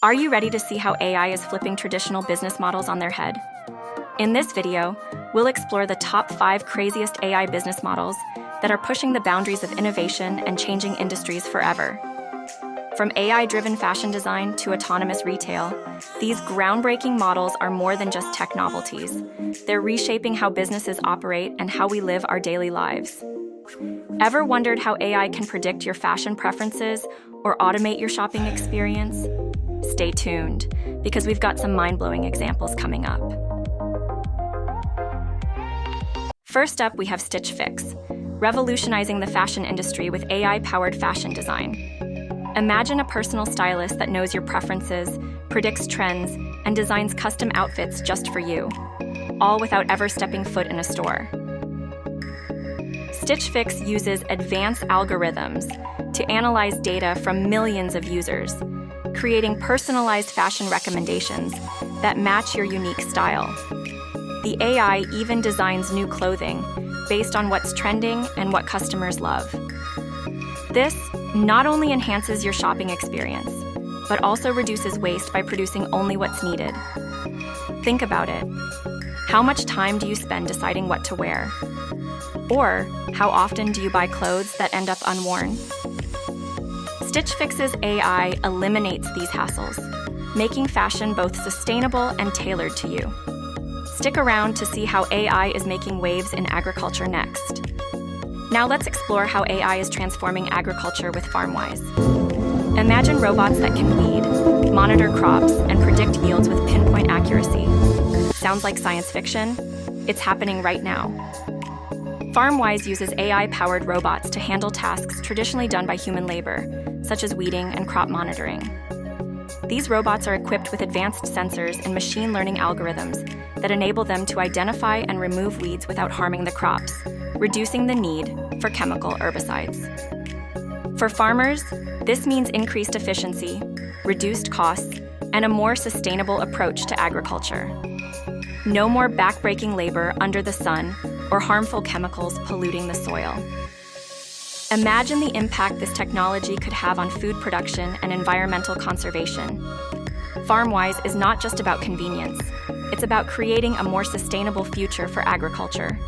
Are you ready to see how AI is flipping traditional business models on their head? In this video, we'll explore the top 5 craziest AI business models that are pushing the boundaries of innovation and changing industries forever. From AI-driven fashion design to autonomous retail, these groundbreaking models are more than just tech novelties. They're reshaping how businesses operate and how we live our daily lives. Ever wondered how AI can predict your fashion preferences or automate your shopping experience? Stay tuned, because we've got some mind-blowing examples coming up. First up, we have Stitch Fix, revolutionizing the fashion industry with AI-powered fashion design. Imagine a personal stylist that knows your preferences, predicts trends, and designs custom outfits just for you, all without ever stepping foot in a store. Stitch Fix uses advanced algorithms to analyze data from millions of users, creating personalized fashion recommendations that match your unique style. The AI even designs new clothing based on what's trending and what customers love. This not only enhances your shopping experience, but also reduces waste by producing only what's needed. Think about it. How much time do you spend deciding what to wear? Or how often do you buy clothes that end up unworn? Stitch Fix's AI eliminates these hassles, making fashion both sustainable and tailored to you. Stick around to see how AI is making waves in agriculture next. Now let's explore how AI is transforming agriculture with FarmWise. Imagine robots that can weed, monitor crops, and predict yields with pinpoint accuracy. Sounds like science fiction? It's happening right now. FarmWise uses AI-powered robots to handle tasks traditionally done by human labor, such as weeding and crop monitoring. These robots are equipped with advanced sensors and machine learning algorithms that enable them to identify and remove weeds without harming the crops, reducing the need for chemical herbicides. For farmers, this means increased efficiency, reduced costs, and a more sustainable approach to agriculture. No more backbreaking labor under the sun or harmful chemicals polluting the soil. Imagine the impact this technology could have on food production and environmental conservation. FarmWise is not just about convenience, it's about creating a more sustainable future for agriculture.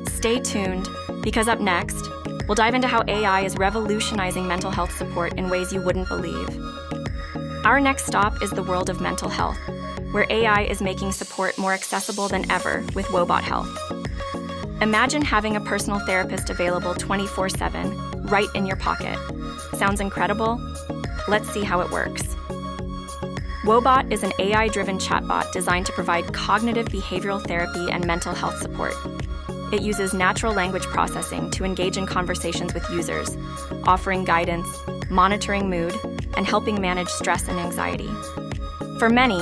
Stay tuned, because up next, we'll dive into how AI is revolutionizing mental health support in ways you wouldn't believe. Our next stop is the world of mental health, where AI is making support more accessible than ever with Woebot Health. Imagine having a personal therapist available 24/7, right in your pocket. Sounds incredible? Let's see how it works. Woebot is an AI-driven chatbot designed to provide cognitive behavioral therapy and mental health support. It uses natural language processing to engage in conversations with users, offering guidance, monitoring mood, and helping manage stress and anxiety. For many,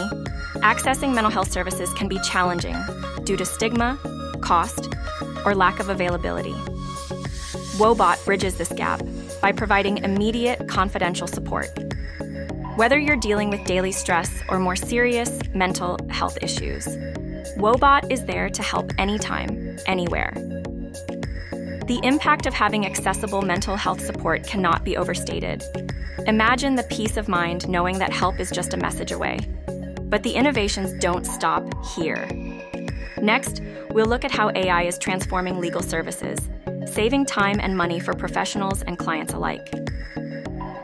accessing mental health services can be challenging due to stigma, cost, or lack of availability. Woebot bridges this gap by providing immediate, confidential support. Whether you're dealing with daily stress or more serious mental health issues, Woebot is there to help anytime, anywhere. The impact of having accessible mental health support cannot be overstated. Imagine the peace of mind knowing that help is just a message away. But the innovations don't stop here. Next, we'll look at how AI is transforming legal services, saving time and money for professionals and clients alike.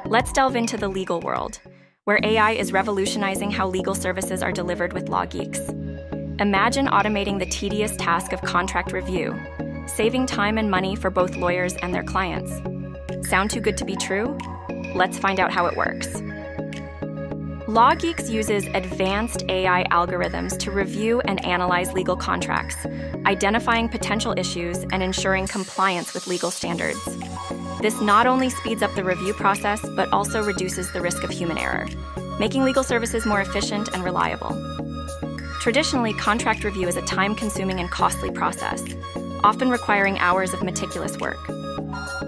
Let's delve into the legal world, where AI is revolutionizing how legal services are delivered with LawGeeks. Imagine automating the tedious task of contract review, saving time and money for both lawyers and their clients. Sound too good to be true? Let's find out how it works. LawGeeks uses advanced AI algorithms to review and analyze legal contracts, identifying potential issues and ensuring compliance with legal standards. This not only speeds up the review process, but also reduces the risk of human error, making legal services more efficient and reliable. Traditionally, contract review is a time-consuming and costly process, often requiring hours of meticulous work.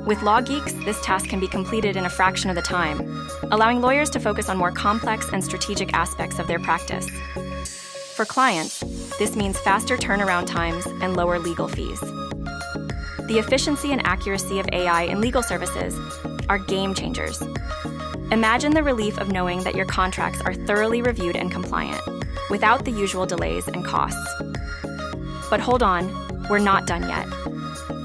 With LawGeeks, this task can be completed in a fraction of the time, allowing lawyers to focus on more complex and strategic aspects of their practice. For clients, this means faster turnaround times and lower legal fees. The efficiency and accuracy of AI in legal services are game changers. Imagine the relief of knowing that your contracts are thoroughly reviewed and compliant, without the usual delays and costs. But hold on, we're not done yet.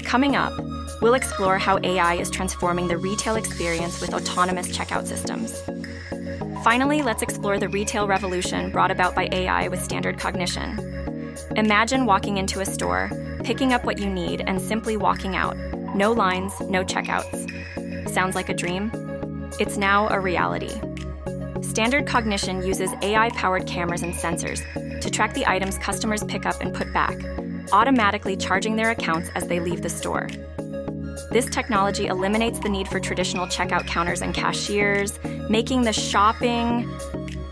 Coming up, we'll explore how AI is transforming the retail experience with autonomous checkout systems. Finally, let's explore the retail revolution brought about by AI with standard cognition. Imagine walking into a store, picking up what you need, and simply walking out. No lines, no checkouts. Sounds like a dream? It's now a reality. Standard cognition uses AI-powered cameras and sensors to track the items customers pick up and put back, automatically charging their accounts as they leave the store. This technology eliminates the need for traditional checkout counters and cashiers, making the shopping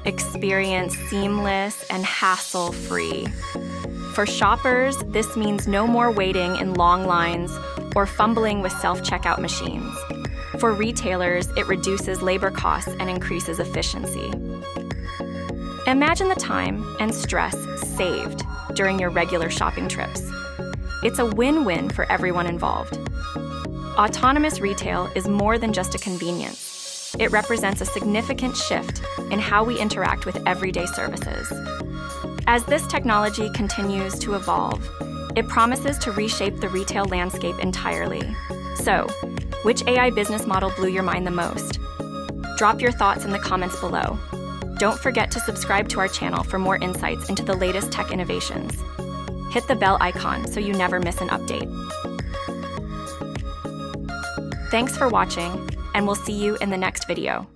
experience seamless and hassle-free. For shoppers, this means no more waiting in long lines or fumbling with self-checkout machines. For retailers, it reduces labor costs and increases efficiency. Imagine the time and stress saved during your regular shopping trips. It's a win-win for everyone involved. Autonomous retail is more than just a convenience. It represents a significant shift in how we interact with everyday services. As this technology continues to evolve, it promises to reshape the retail landscape entirely. So, which AI business model blew your mind the most? Drop your thoughts in the comments below. Don't forget to subscribe to our channel for more insights into the latest tech innovations. Hit the bell icon so you never miss an update. Thanks for watching, and we'll see you in the next video.